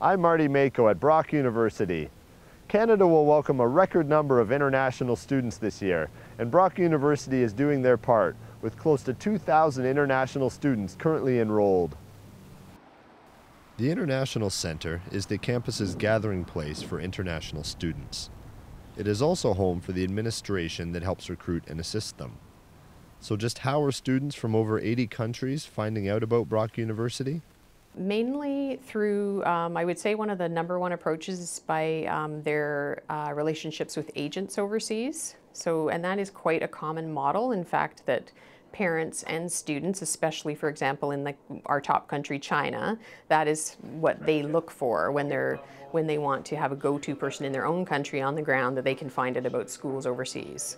I'm Marty Mako at Brock University. Canada will welcome a record number of international students this year, and Brock University is doing their part, with close to 2,000 international students currently enrolled. The International Center is the campus's gathering place for international students. It is also home for the administration that helps recruit and assist them. So just how are students from over 80 countries finding out about Brock University? Mainly through, I would say one of the #1 approaches is by their relationships with agents overseas. And that is quite a common model, in fact, that parents and students, especially, for example, in our top country, China, that is what they look for when they want to have a go-to person in their own country on the ground that they can find out about schools overseas.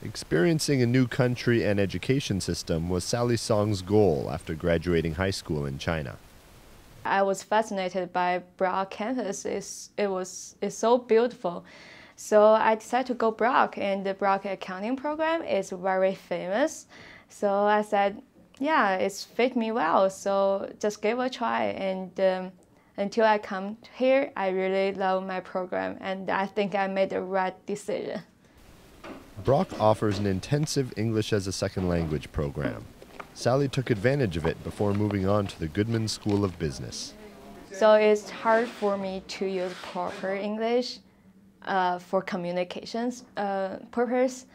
Experiencing a new country and education system was Sally Song's goal after graduating high school in China. I was fascinated by Brock campus. It's so beautiful. So I decided to go Brock, and the Brock accounting program is very famous. So I said, yeah, it's fit me well, so just give it a try. And until I come here, I really love my program, and I think I made the right decision. Brock offers an intensive English as a second language program. Sally took advantage of it before moving on to the Goodman School of Business. So it's hard for me to use proper English for communications purpose.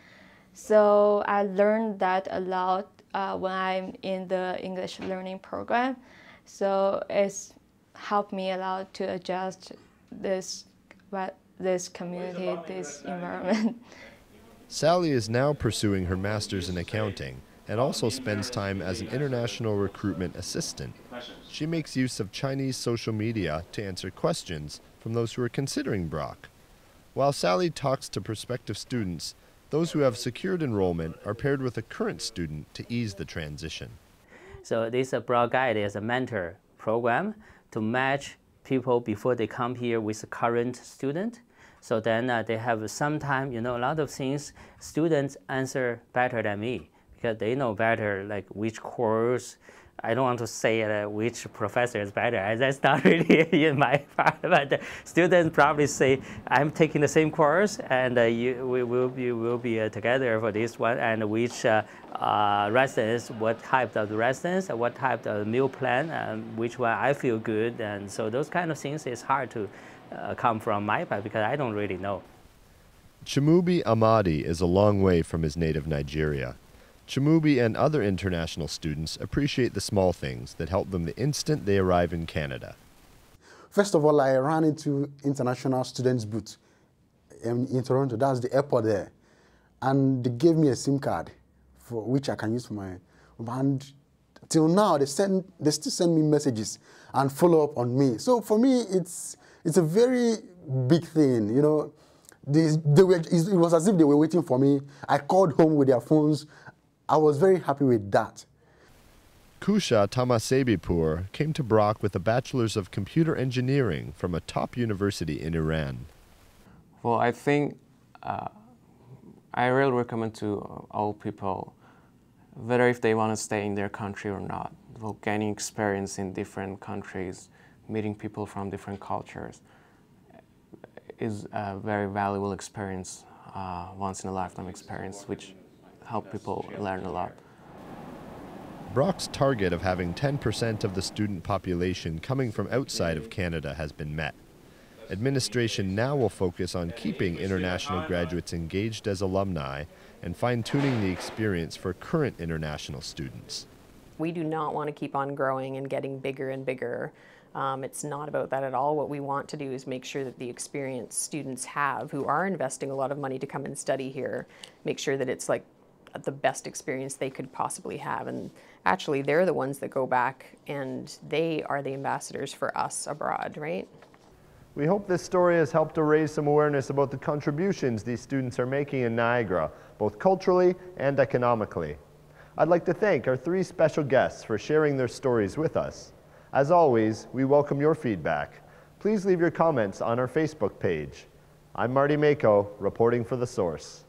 So I learned that a lot when I'm in the English learning program. So it's helped me a lot to adjust this community, this environment. Sally is now pursuing her master's in accounting and also spends time as an international recruitment assistant. She makes use of Chinese social media to answer questions from those who are considering Brock. While Sally talks to prospective students, those who have secured enrollment are paired with a current student to ease the transition. So this Brock Guide is a mentor program to match people before they come here with a current student. So then they have some time, a lot of things students answer better than me because they know better, like which course. I don't want to say which professor is better. That's not really in my part, but students probably say, I'm taking the same course and we will be together for this one, and which residence, what type of residence, what type of meal plan, which one I feel good. And so those kind of things is hard to come from my part because I don't really know. Chimubi Amadi is a long way from his native Nigeria. Chimubi and other international students appreciate the small things that help them the instant they arrive in Canada. First of all, I ran into International Students Booth in Toronto. That's the airport there. And they gave me a SIM card for which I can use for my... And till now, they still send me messages and follow up on me. So for me, it's a very big thing, It was as if they were waiting for me. I called home with their phones. I was very happy with that. Kusha Tamasebipur came to Brock with a Bachelor's of Computer Engineering from a top university in Iran. Well, I think I really recommend to all people, whether if they want to stay in their country or not, well, gaining experience in different countries, meeting people from different cultures is a very valuable experience, once-in-a-lifetime experience, which help people learn a lot. Brock's target of having 10% of the student population coming from outside of Canada has been met. Administration now will focus on keeping international graduates engaged as alumni and fine-tuning the experience for current international students. We do not want to keep on growing and getting bigger and bigger. It's not about that at all. What we want to do is make sure that the experience students have, who are investing a lot of money to come and study here, make sure that it's like the best experience they could possibly have. And actually, they're the ones that go back and they are the ambassadors for us abroad, right? We hope this story has helped to raise some awareness about the contributions these students are making in Niagara, both culturally and economically. I'd like to thank our 3 special guests for sharing their stories with us. As always, we welcome your feedback. Please leave your comments on our Facebook page. I'm Marty Mako, reporting for The Source.